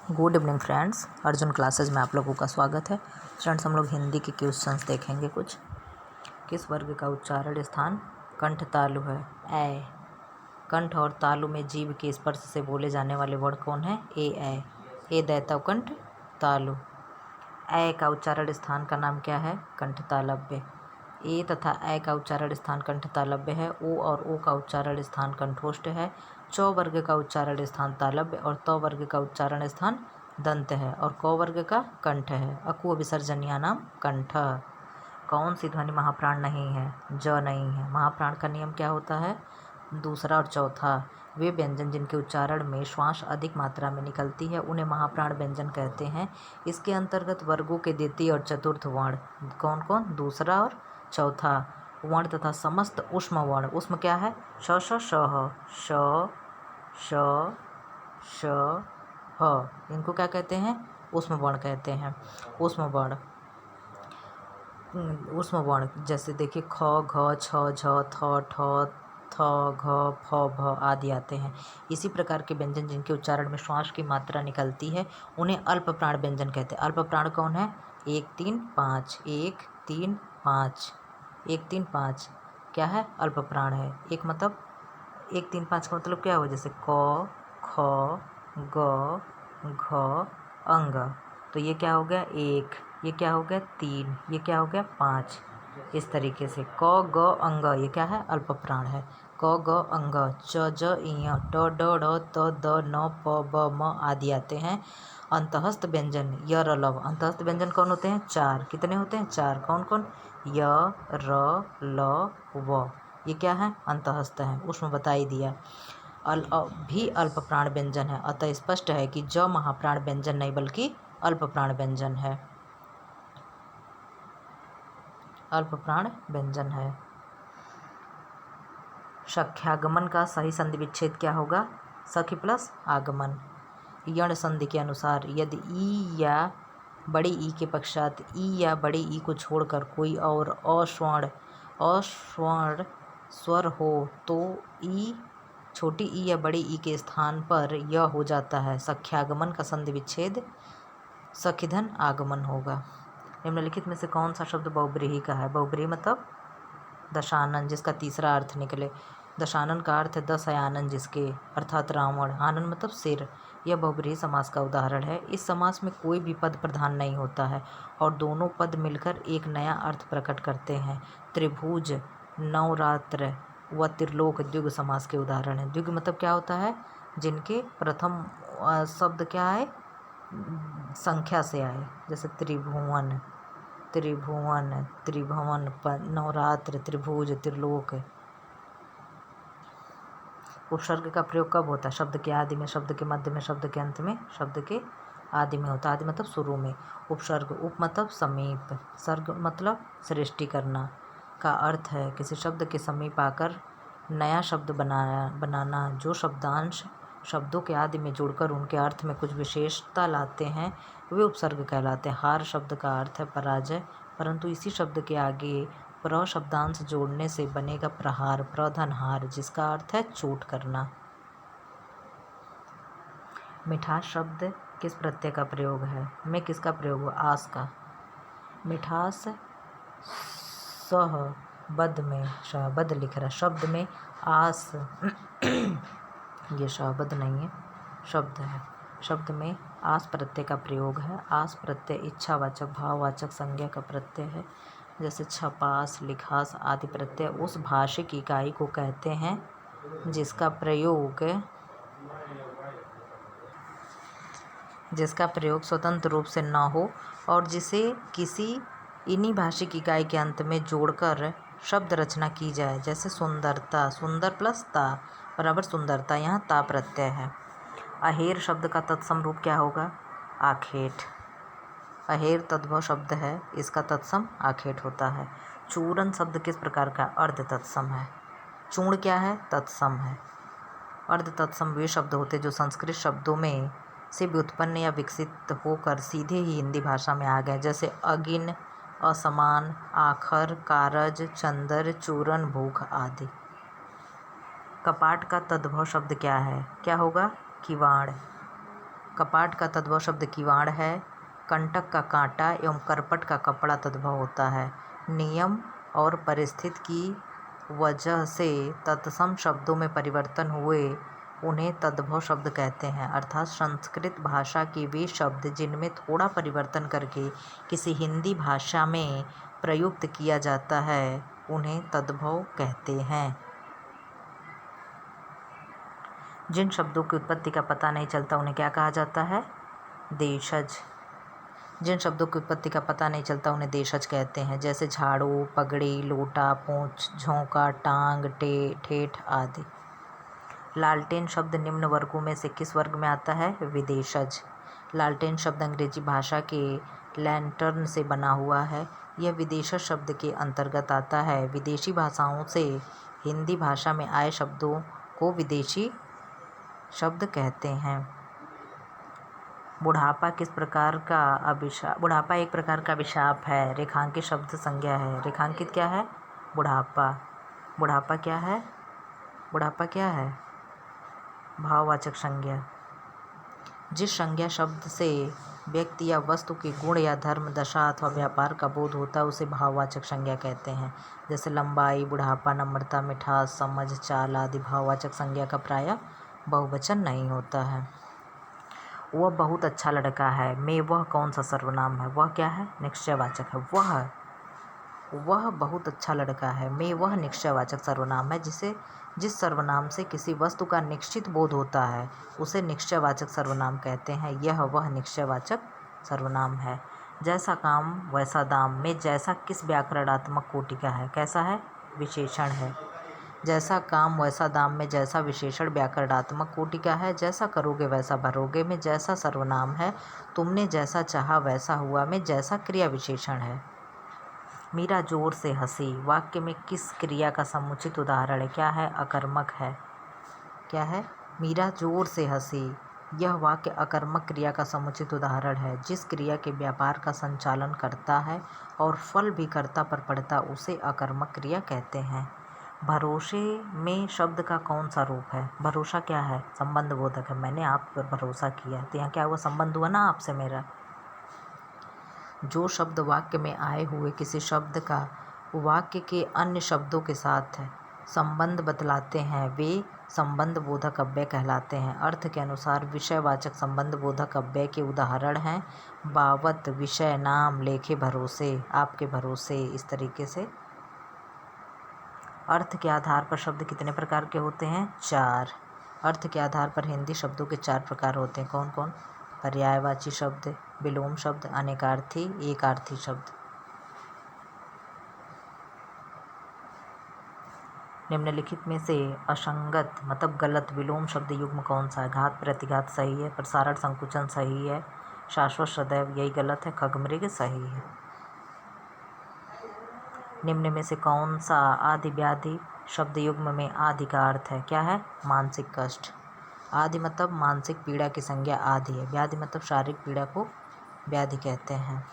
Good evening friends, Arjun classes में आप लोगों का स्वागत है। फ्रेंड्स, हम लोग हिंदी के क्वेश्चंस देखेंगे कुछ। किस वर्ग का उच्चारण स्थान कंठ तालु है? ए। कंठ और तालु में जीभ के स्पर्श से बोले जाने वाले वर्ण कौन है? ए दैतव कंठ तालु। ए का उच्चारण स्थान का नाम क्या है? कंठ तालव्य। ए तथा ए का उच्चारण स्थान कंठ तालव्य है। ओ और ओ का उच्चारण स्थान कंठोष्ठ है। च वर्ग का उच्चारण स्थान तालव्य और त वर्ग का उच्चारण स्थान दंत है और क वर्ग का कंठ है। अकु विसर्जनीय नाम कंठ। कौन सी ध्वनि महाप्राण नहीं है? ज नहीं है। महाप्राण का नियम क्या होता है? दूसरा और चौथा। वे व्यंजन जिनके उच्चारण में श्वास अधिक मात्रा में निकलती है उन्हें महाप्राण व्यंजन कहते हैं। इसके अंतर्गत वर्गों के द्वितीय और चतुर्थ वर्ण कौन कौन? दूसरा और चौथा वर्ण तथा समस्त ऊष्म वर्ण। ऊष्म क्या है? श श श ह, श श श ह। इनको क्या कहते हैं? ऊष्म वर्ण कहते हैं। ऊष्म वर्ण जैसे देखिए ख, घ, छ, झ, थ, ठ, थ, घ, फ, भ आदि आते हैं। इसी प्रकार के व्यंजन जिनके उच्चारण में श्वास की मात्रा निकलती है उन्हें अल्प प्राण व्यंजन कहते हैं। अल्प प्राण कौन है? 1 3 5, 1 3 5, 1 3 5 क्या है? अल्प प्राण है। एक मतलब 1 3 5 का मतलब क्या हुआ? जैसे क, ख, ग, घ, अंग। तो ये क्या हो गया? 1, ये क्या हो गया? 3, ये क्या हो गया? 5। इस तरीके से क ग अंग ये क्या है? अल्प प्राण है। क ग अंग, च ज इय, ट ड ढ़ त द न प ब म आदि आते हैं। अंतःस्थ व्यंजन य र लव। अंतःस्थ व्यंजन कौन होते हैं? 4। कितने होते हैं? 4। कौन कौन? य र ल व। ये क्या है? अंतःस्थ है। उसमें बता ही दिया। भी अल्प प्राण व्यंजन है। अतः स्पष्ट है कि ज महाप्राण व्यंजन नहीं बल्कि अल्प प्राण व्यंजन है। अल्प प्राण व्यंजन है। सख्यागमन का सही संधि विच्छेद क्या होगा? सखी प्लस आगमन। यण संधि के अनुसार यदि ई या बड़ी ई के पश्चात ई या बड़ी ई को छोड़कर कोई और अश्वर्ण स्वर हो तो ई छोटी ई या बड़ी ई के स्थान पर य हो जाता है। सख्यागमन का संधि विच्छेद सखीधन आगमन होगा। निम्नलिखित में से कौन सा शब्द बहुब्रीहि का है? बहुब्रीहि मतलब दशानन, जिसका तीसरा अर्थ निकले। दशानन का अर्थ है 10 अयानन जिसके, अर्थात रावण। आनन मतलब सिर। यह बहुब्रीहि समास का उदाहरण है। इस समास में कोई भी पद प्रधान नहीं होता है और दोनों पद मिलकर एक नया अर्थ प्रकट करते हैं। त्रिभुज, नवरात्र व त्रिलोक द्विग समास के उदाहरण है। द्विग मतलब क्या होता है? जिनके प्रथम शब्द क्या आए? संख्या से आए। जैसे त्रिभुवन, त्रिभुवन, नवरात्र, त्रिभुज, त्रिलोक। उपसर्ग का प्रयोग कब होता है? शब्द के आदि में, शब्द के मध्य में, शब्द के अंत में, शब्द के आदि में होता है। आदि मतलब शुरू में। उपसर्ग उप मतलब समीप, सर्ग मतलब सृष्टि करना का अर्थ है किसी शब्द के समीप आकर नया शब्द बनाना। जो शब्दांश शब्दों के आदि में जुड़कर उनके अर्थ में कुछ विशेषता लाते हैं वे उपसर्ग कहलाते हैं। हार शब्द का अर्थ है पराजय, परंतु इसी शब्द के आगे प्र शब्दांश जोड़ने से बनेगा प्रहार, प्रधनहार, जिसका अर्थ है चोट करना। मिठास शब्द किस प्रत्यय का प्रयोग है? में किसका प्रयोग हुआ? आस का। मिठास सह बद में, शहबद लिख रहा शब्द में आस ये शहबद नहीं है, शब्द है। शब्द में आस प्रत्यय का प्रयोग है। आस प्रत्यय इच्छावाचक, भाववाचक, संज्ञा का प्रत्यय है। जैसे छपास, लिखास आदि प्रत्यय उस भाषिक इकाई को कहते हैं जिसका प्रयोग स्वतंत्र रूप से न हो और जिसे किसी इन्हीं भाषिक इकाई के अंत में जोड़कर शब्द रचना की जाए। जैसे सुंदरता, सुंदर प्लस ता बराबर सुंदरता, यहाँ ता प्रत्यय है। अहेर शब्द का तत्सम रूप क्या होगा? आखेट। अहेर तद्भव शब्द है, इसका तत्सम आखेट होता है। चूरन शब्द किस प्रकार का? अर्ध तत्सम है। चूर्ण क्या है? तत्सम है। अर्ध तत्सम वे शब्द होते जो संस्कृत शब्दों में से व्युत्पन्न या विकसित होकर सीधे ही हिंदी भाषा में आ गए। जैसे अगिन, असमान, आखर, कारज, चंदर, चूरन, भूख आदि। कपाट का तद्भव शब्द क्या है? क्या होगा? किवाड़। कपाट का तद्भव शब्द किवाड़ है। कंटक का कांटा एवं करपट का कपड़ा तद्भव होता है। नियम और परिस्थिति की वजह से तत्सम शब्दों में परिवर्तन हुए उन्हें तद्भव शब्द कहते हैं। अर्थात संस्कृत भाषा के वे शब्द जिनमें थोड़ा परिवर्तन करके किसी हिंदी भाषा में प्रयुक्त किया जाता है उन्हें तद्भव कहते हैं। जिन शब्दों की उत्पत्ति का पता नहीं चलता उन्हें क्या कहा जाता है? देशज। जिन शब्दों की उत्पत्ति का पता नहीं चलता उन्हें देशज कहते हैं, जैसे झाड़ू, पगड़ी, लोटा, पूंछ, झोंका, टांग, ठेठ आदि। लालटेन शब्द निम्न वर्गों में से किस वर्ग में आता है? विदेशज। लालटेन शब्द अंग्रेजी भाषा के लैंटर्न से बना हुआ है। यह विदेशज शब्द के अंतर्गत आता है। विदेशी भाषाओं से हिंदी भाषा में आए शब्दों को विदेशी शब्द कहते हैं। बुढ़ापा किस प्रकार का अभिशाप? बुढ़ापा एक प्रकार का अभिशाप है। रेखांकित शब्द संज्ञा है। रेखांकित क्या है? बुढ़ापा। बुढ़ापा क्या है? बुढ़ापा क्या है? भाववाचक संज्ञा। जिस संज्ञा शब्द से व्यक्ति या वस्तु के गुण या धर्म, दशा अथवा व्यापार का बोध होता है उसे भाववाचक संज्ञा कहते हैं। जैसे लंबाई, बुढ़ापा, नम्रता, मिठास, समझ, चाल आदि भाववाचक संज्ञा का प्रायः बहुवचन नहीं होता है। वह बहुत अच्छा लड़का है में वह कौन सा सर्वनाम है? वह क्या है? निश्चयवाचक है। वह बहुत अच्छा लड़का है में वह निश्चयवाचक सर्वनाम है। जिस सर्वनाम से किसी वस्तु का निश्चित बोध होता है उसे निश्चयवाचक सर्वनाम कहते हैं। यह वह निश्चयवाचक सर्वनाम है। जैसा काम वैसा दाम में जैसा किस व्याकरणात्मक कोटि का है? कैसा है? विशेषण है। जैसा काम वैसा दाम में जैसा विशेषण व्याकरणात्मक कोटि का है। जैसा करोगे वैसा भरोगे में जैसा सर्वनाम है। तुमने जैसा चाहा वैसा हुआ में जैसा क्रिया विशेषण है। मीरा जोर से हंसी वाक्य में किस क्रिया का समुचित उदाहरण है? क्या है? अकर्मक है। क्या है? मीरा जोर से हंसी। यह वाक्य अकर्मक क्रिया का समुचित उदाहरण है। जिस क्रिया के व्यापार का संचालन करता है और फल भी कर्ता पर पड़ता उसे अकर्मक क्रिया कहते हैं। भरोसे में शब्द का कौन सा रूप है? भरोसा क्या है? संबंध बोधक है। मैंने आप पर भरोसा किया तो यहाँ क्या हुआ? संबंध हुआ ना आपसे मेरा। जो शब्द वाक्य में आए हुए किसी शब्द का वाक्य के अन्य शब्दों के साथ संबंध बतलाते हैं वे संबंध बोधक अव्यय कहलाते हैं। अर्थ के अनुसार विषयवाचक संबंध बोधक अव्यय के उदाहरण हैं बावत, विषय, नाम, लेखे, भरोसे, आपके भरोसे। इस तरीके से अर्थ के आधार पर शब्द कितने प्रकार के होते हैं? 4। अर्थ के आधार पर हिंदी शब्दों के 4 प्रकार होते हैं। कौन कौन? पर्यायवाची शब्द, विलोम शब्द, अनेकार्थी, एकार्थी शब्द। निम्नलिखित में से असंगत मतलब गलत विलोम शब्द युग्म कौन सा है? घात प्रतिघात सही है। प्रसारण संकुचन सही है। शाश्वत सदैव यही गलत है। खगमृग सही है। निम्न में से कौन सा आदि व्याधि शब्द युग्म में आदि का अर्थ है? क्या है? मानसिक कष्ट। आदि मतलब मानसिक पीड़ा की संज्ञा आदि है। व्याधि मतलब शारीरिक पीड़ा को व्याधि कहते हैं।